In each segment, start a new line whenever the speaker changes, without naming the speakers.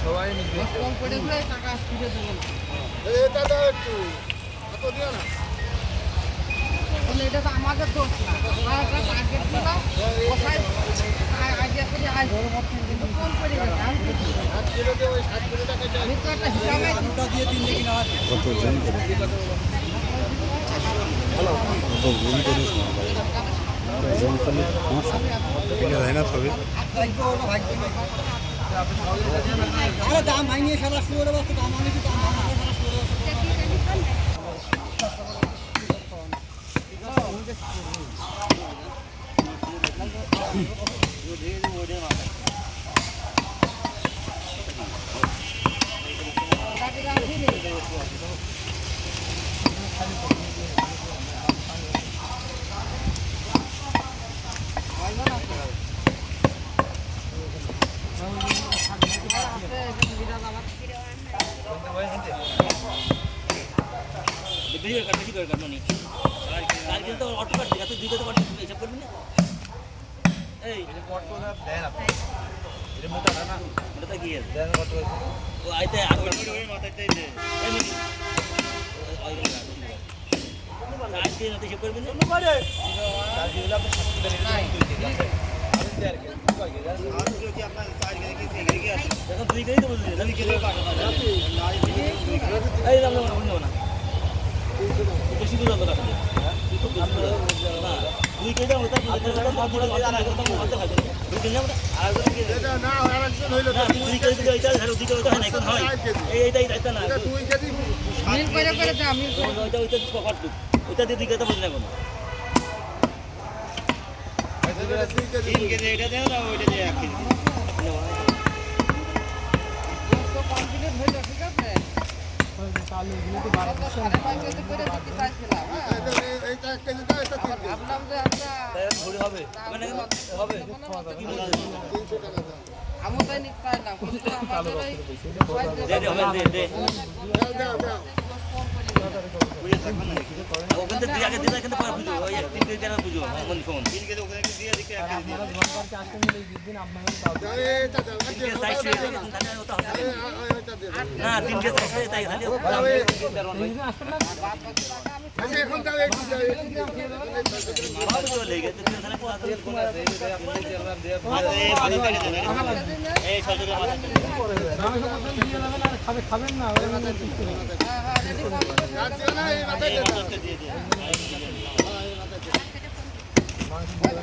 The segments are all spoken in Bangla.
সবাই
এটা তো আমাদের দোষ না, আমরা একটা টার্গেট দিলাম কোথায় আইডিয়া করে আজ কিন্তু ফোন করে গেছে আমি তো একটা হিসাবে দিয়ে 3 দিন আর
কত জন করে হ্যালো কত জন করে জন করলে সমস্যা কিনে যায় না ছবি
আরে দাম ভাঙিয়ে সারা শুয়ে বসে দাম আমি কি দাম ভাঙা সারা শুয়ে বসে
বেশি দরকার মানে আর কিন্তু অটো কাটছে এত দুইটা তো কাটছে হিসাব করবি না এই অটো দেন আপনি এটা মোটা না মোটা কি আছে দেন অটো ও আইতে আগে ওই মাথাটাই দে এই মিনি চার দিন তো হিসাব করবি না করে চার দিন হলো আপনি 7 দিন নাই দেখো দুই কেজি তো বুঝলি দুই কেজি এই রাম রাম বলবো না বেশি দূর হবে কাছে না দুই কেজি ওটা দুই কেজি আর
না আরেকজন হইলো
দুই কেজি এটা ধরো দুই কেজি হয় না এখন হয় এইটাই এটা না
2 কেজি
মিল করে দাও মিল করে
ওইটা কত ওইটা দিয়ে দুই কেজি বুঝলে কোন 3 কেজি এটা দেও না ওইটা দিয়ে 1 কেজি
তো কমপ্লিট হইলো ঠিক আছে চালু গুলো তো 12 কেজি করে দিতে চাইছিলাম
এইটা 1 কেজি দাও এটা 3 কেজি
ভাবলাম যে আমরা
ঘুরে হবে মানে হবে কি বলছিস
300 টাকা দাও
আমি তাই নিতে চাইলাম কিন্তু আমাদের ওই
দে
দাও দাও
ওখান থেকে দিয়ে আগে দিলে কিন্তু পরে বুঝো ওই 3 কেজি টাকা বুঝো মন ফোন 3 কেজি ওখানে দিয়ে দিকে আপনারা জোয়ান পার্কে আসতে মিলে দিন আপনাদের দাও
এটা দাও
না 3 কেজি আছে তাই খালি
এখন দাও একটু দাও
চলে গেছে এখানে কোন আছে এই সরকারি
খাবেন না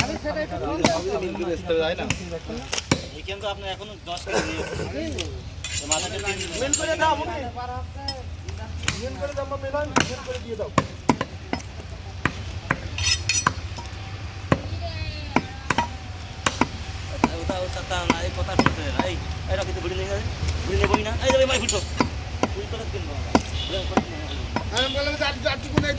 আমি সেটা একটু
কিন্তু আপনি এখনো 10 কেজি মাথাটা
মেল করে দাও মেল করে দাও মেলান মেল করে দিয়ে দাও
ওটা না এই কথা শুনতে এই এরা কিন্তু ভিড় নেই বই না এই ভাই ফুটো ফুটো কিনবো
আমি বললাম যে আটটুকু নেই